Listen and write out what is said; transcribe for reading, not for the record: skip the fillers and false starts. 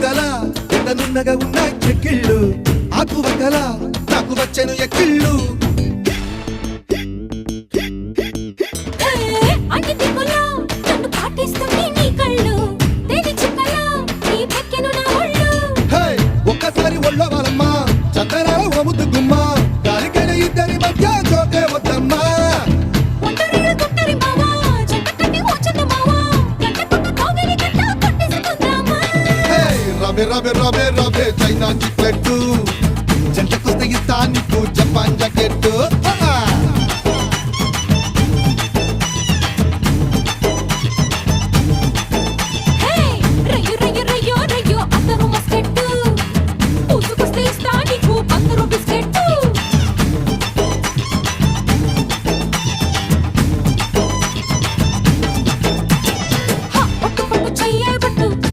బుగ్గల ఎంత నున్నగా ఉన్నాయి చెక్కిళ్ళు ఆకు వక్కల నాకు వచ్చెను ఎక్కిళ్ళు ఒక్కసారి ఒళ్ళో వాళ్ళమ్మా చందనాల ఒముద్దు గుమ్మ గాలికైన ఇద్దరి మధ్య చోటే వద్దమ్మా రవే రవే రవే రవే చైనా చిక్లెట్టు జంటకొస్తే ఇస్తా నీకు జపాన్ జాకెట్